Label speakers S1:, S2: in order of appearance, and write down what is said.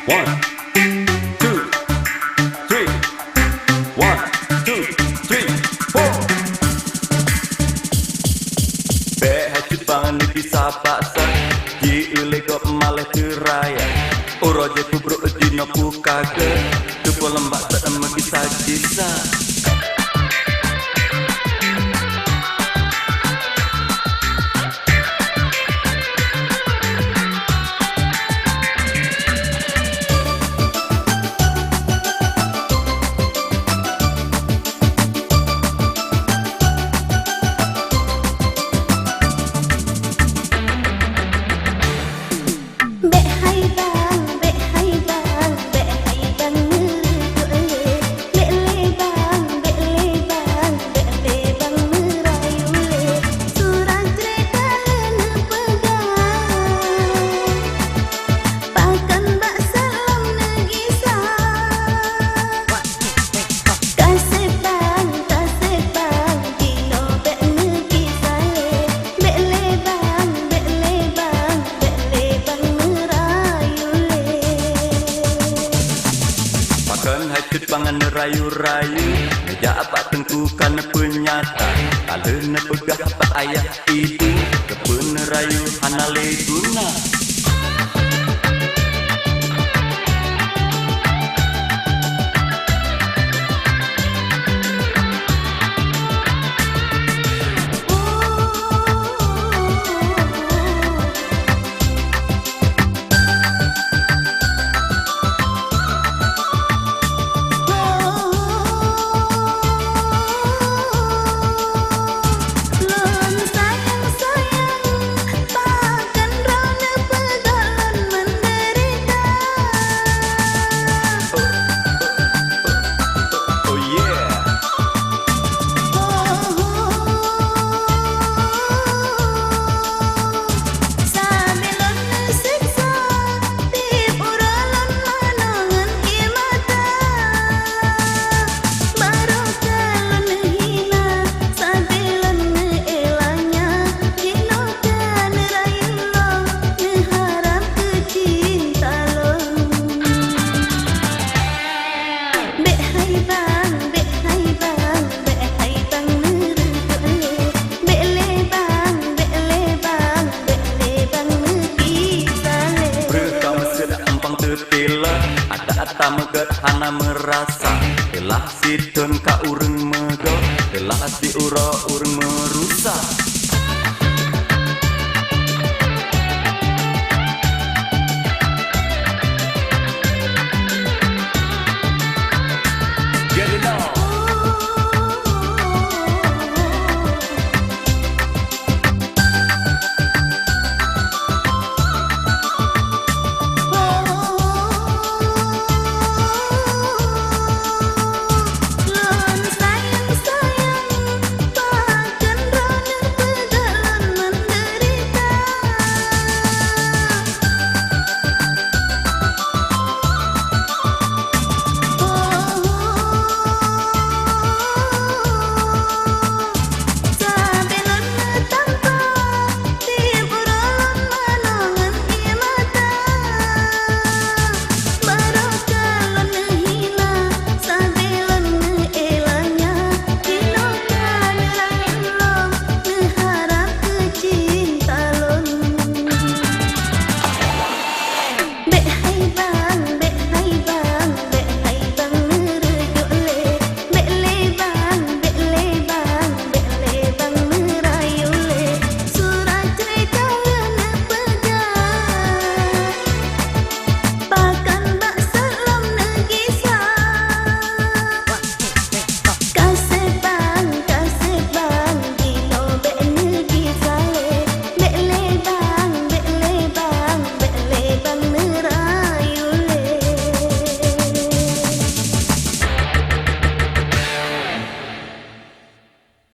S1: One, two, three. One, two, three, four. Be hai cubang ni bisa paksa di ule kok malah teraya. Oro je ku bro di no ku kage. Tu lembak tak kisah kisah. Bangan rayu-rayu meja apa tengkukan penyata kalau ne pegah apa ayah ibu kepun rayu hanale guna. Ada megat hana merasa telah sidon ka urang mego telah si ura urang